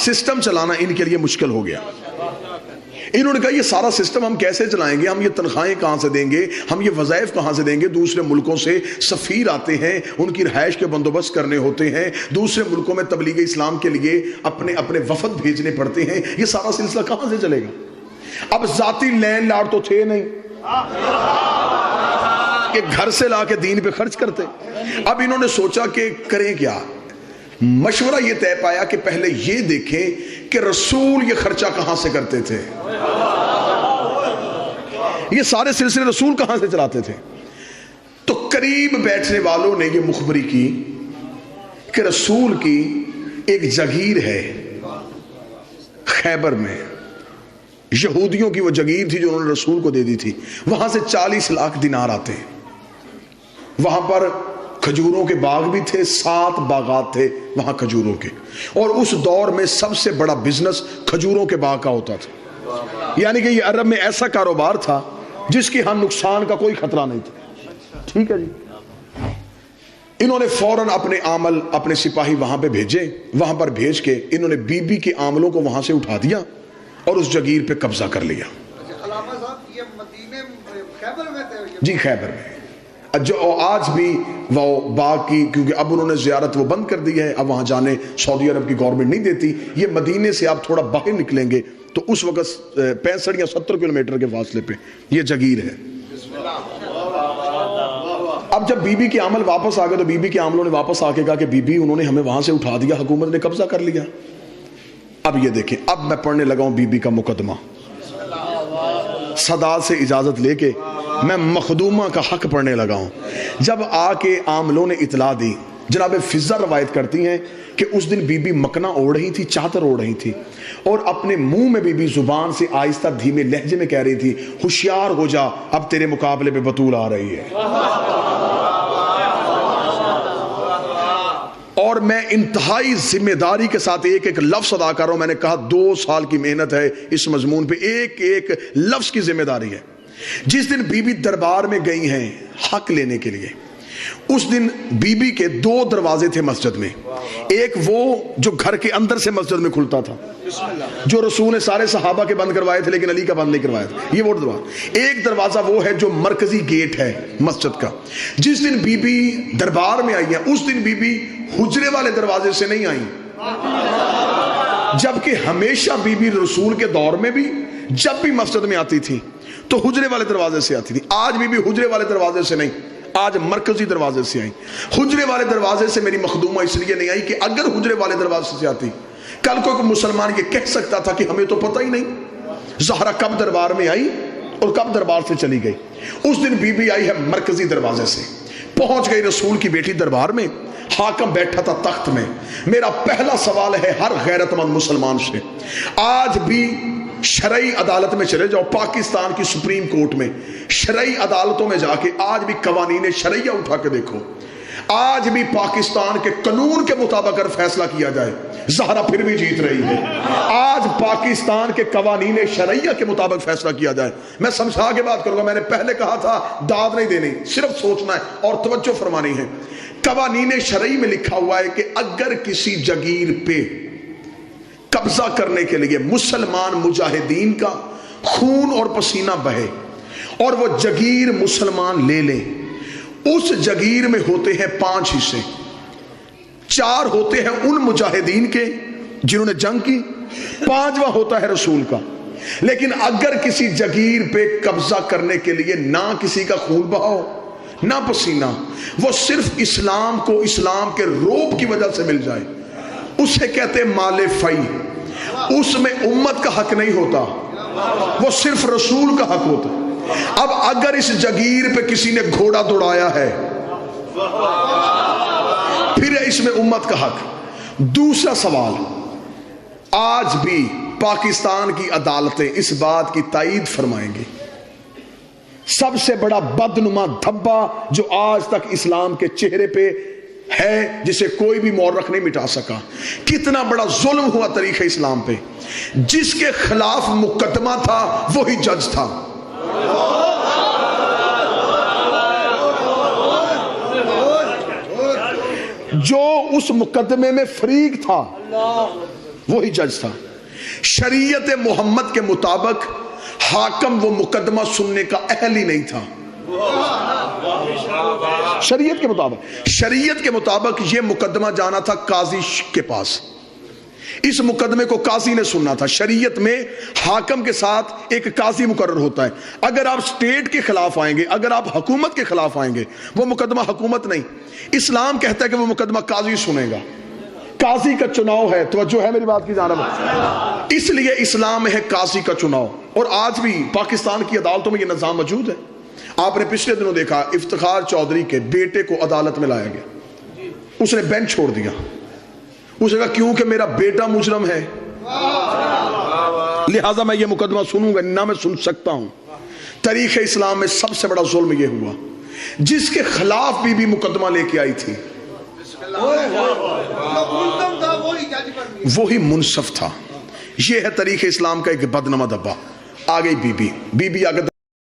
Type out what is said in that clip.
System چلانا ان کے لیے مشکل ہو گیا. انہوں نے کہا یہ سارا سسٹم ہم کیسے چلائیں گے, ہم یہ تنخواہیں کہاں سے دیں گے, ہم یہ وظائف کہاں سے دیں گے, دوسرے ملکوں سے سفیر آتے ہیں, ان کی رہائش کے بندوبست کرنے ہوتے ہیں, دوسرے ملکوں میں تبلیغ اسلام کے لیے اپنے وفد بھیجنے پڑتے ہیں, یہ سارا سلسلہ کہاں سے چلے گا. اب ذاتی لینڈ لارڈ تو تھے نہیں کہ گھر سے لا کے دین پہ خرچ کرتے. اب انہوں نے سوچا کہ کریں کیا. مشورہ یہ طے پایا کہ پہلے یہ دیکھیں کہ رسول یہ خرچہ کہاں سے کرتے تھے, یہ سارے سلسلے رسول کہاں سے چلاتے تھے. تو قریب بیٹھنے والوں نے یہ مخبری کی کہ رسول کی ایک جگیر ہے خیبر میں, یہودیوں کی وہ جگیر تھی جو انہوں نے رسول کو دے دی تھی, وہاں سے 40 لاکھ دینار آتے ہیں. وہاں پر کھجوروں کے باغ بھی تھے, 7 باغات تھے وہاں کھجوروں کے, اور اس دور میں سب سے بڑا بزنس کھجوروں کے باغ کا ہوتا تھا. یعنی کہ یہ عرب میں ایسا کاروبار تھا جس کی ہم نقصان کا کوئی خطرہ نہیں تھا. ٹھیک ہے جی. انہوں نے فوراً اپنے عامل, اپنے سپاہی وہاں پہ بھیجے. وہاں پر بھیج کے انہوں نے بی بی کے عاملوں کو وہاں سے اٹھا دیا اور اس جگیر پہ قبضہ کر لیا. جی خیبر میں, جو آج بھی وہ باغ کی, کیونکہ اب انہوں نے زیارت وہ بند کر دی ہے, اب وہاں جانے سعودی عرب کی گورنمنٹ نہیں دیتی. یہ مدینے سے آپ تھوڑا باہر نکلیں گے تو اس وقت 65 یا 70 کلومیٹر کے فاصلے پہ یہ جگیر ہے. اب جب بی بی کے عامل واپس آ گئے تو بی بی کے عاملوں نے واپس آ کے کہا کہ بی بی انہوں نے ہمیں وہاں سے اٹھا دیا, حکومت نے قبضہ کر لیا. اب یہ دیکھیں, اب میں پڑھنے لگا ہوں بی بی کا مقدمہ. صداد سے اجازت لے کے میں مخدومہ کا حق پڑھنے لگا ہوں. جب آ کے عاملوں نے اطلاع دی, جناب فضہ روایت کرتی ہیں کہ اس دن بی بی مکنا اوڑھ رہی تھی, چادر اوڑھ رہی تھی, اور اپنے منہ میں بی بی زبان سے آہستہ دھیمے لہجے میں کہہ رہی تھی, ہوشیار ہو جا, اب تیرے مقابلے پہ بطول آ رہی ہے. اور میں انتہائی ذمہ داری کے ساتھ ایک ایک لفظ ادا کر رہا ہوں. میں نے کہا 2 سال کی محنت ہے اس مضمون پہ, ایک ایک لفظ کی ذمہ داری ہے. جس دن بی بی دربار میں گئی ہیں حق لینے کے لیے, اس دن بی بی کے 2 دروازے تھے مسجد میں. ایک وہ جو گھر کے اندر سے مسجد میں کھلتا تھا, جو رسول نے سارے صحابہ کے بند کروائے تھے لیکن علی کا بند نہیں کروایا تھا, یہ وہ دروازہ. ایک دروازہ وہ ہے جو مرکزی گیٹ ہے مسجد کا. جس دن بی بی دربار میں آئی ہیں, اس دن بی بی حجرے والے دروازے سے نہیں آئیں, جبکہ ہمیشہ بی بی رسول کے دور میں بھی جب بھی مسجد میں آتی تھی تو حجرے والے دروازے سے آتی تھی. آج بی بی حجرے والے دروازے سے نہیں, آج مرکزی دروازے سے آئی. حجرے والے دروازے سے میری مخدومہ اس لیے نہیں آئی کہ اگر حجرے والے دروازے سے آتی, کل کو کوئی مسلمان یہ کہہ سکتا تھا کہ ہمیں تو پتہ ہی نہیں زہرا کب دربار میں آئی اور کب دربار سے چلی گئی. اس دن بی بی آئی ہے مرکزی دروازے سے, پہنچ گئی رسول کی بیٹی دربار میں, حاکم بیٹھا تھا تخت میں. میرا پہلا سوال ہے ہر غیرت مند مسلمان سے, آج بھی شرعی عدالت میں چلے جاؤ, پاکستان کی سپریم کورٹ میں, شرعی عدالتوں میں جا کے آج بھی قوانین شرعیہ اٹھا کے دیکھو. آج بھی پاکستان کے قانون کے مطابق اگر فیصلہ کیا جائے, زہرا پھر بھی جیت رہی ہے. آج پاکستان کے قوانین شرعیہ کے مطابق فیصلہ کیا جائے. میں سمجھا کے بات کروں گا, میں نے پہلے کہا تھا داد نہیں دینی, صرف سوچنا ہے اور توجہ فرمانی ہے. قوانین شرعی میں لکھا ہوا ہے کہ اگر کسی جگیر پہ قبضہ کرنے کے لیے مسلمان مجاہدین کا خون اور پسینہ بہے اور وہ جگیر مسلمان لے لیں, اس جگیر میں ہوتے ہیں 5 حصے. 4 ہوتے ہیں ان مجاہدین کے جنہوں نے جنگ کی, 5واں ہوتا ہے رسول کا. لیکن اگر کسی جگیر پہ قبضہ کرنے کے لیے نہ کسی کا خون بہاؤ نہ پسینہ, وہ صرف اسلام کو اسلام کے روب کی وجہ سے مل جائے, اسے کہتے ہیں مال فی. اس میں امت کا حق نہیں ہوتا, وہ صرف رسول کا حق ہوتا. اب اگر اس جگیر پہ کسی نے گھوڑا دوڑایا ہے پھر اس میں امت کا حق. دوسرا سوال, آج بھی پاکستان کی عدالتیں اس بات کی تائید فرمائیں گی, سب سے بڑا بدنما دھبا جو آج تک اسلام کے چہرے پہ ہے, جسے کوئی بھی مورخ نہیں مٹا سکا, کتنا بڑا ظلم ہوا تاریخ اسلام پہ. جس کے خلاف مقدمہ تھا وہی جج تھا. جو اس مقدمے میں فریق تھا وہی جج تھا. شریعت محمد کے مطابق حاکم وہ مقدمہ سننے کا اہل ہی نہیں تھا. شریعت کے مطابق یہ مقدمہ جانا تھا قاضی کے پاس. اس مقدمے کو قاضی نے سننا تھا. شریعت میں حاکم کے ساتھ ایک قاضی مقرر ہوتا ہے. اگر آپ سٹیٹ کے خلاف آئیں گے, اگر آپ حکومت کے خلاف آئیں گے, وہ مقدمہ حکومت نہیں. اسلام کہتا ہے کہ وہ مقدمہ قاضی سنے گا. قاضی کا چناؤ ہے. توجہ ہے میری بات کی جانب؟ اس لیے اسلام میں ہے قاضی کا چناؤ. اور آج بھی پاکستان کی عدالتوں میں یہ نظام موجود ہے. آپ نے پچھلے دنوں دیکھا افتخار چودھری کے بیٹے کو عدالت میں لایا گیا. اس نے بینچ چھوڑ دیا. اس نے کہا کیونکہ میرا بیٹا مجرم ہے لہذا میں یہ مقدمہ سنوں گا نہ, میں سن سکتا ہوں. تاریخ اسلام میں سب سے بڑا ظلم یہ ہوا. جس کے خلاف بھی مقدمہ لے کے آئی تھی وہی منصف تھا. یہ ہے تاریخ اسلام کا ایک بدنما دبا. آ گئی بی بی آگے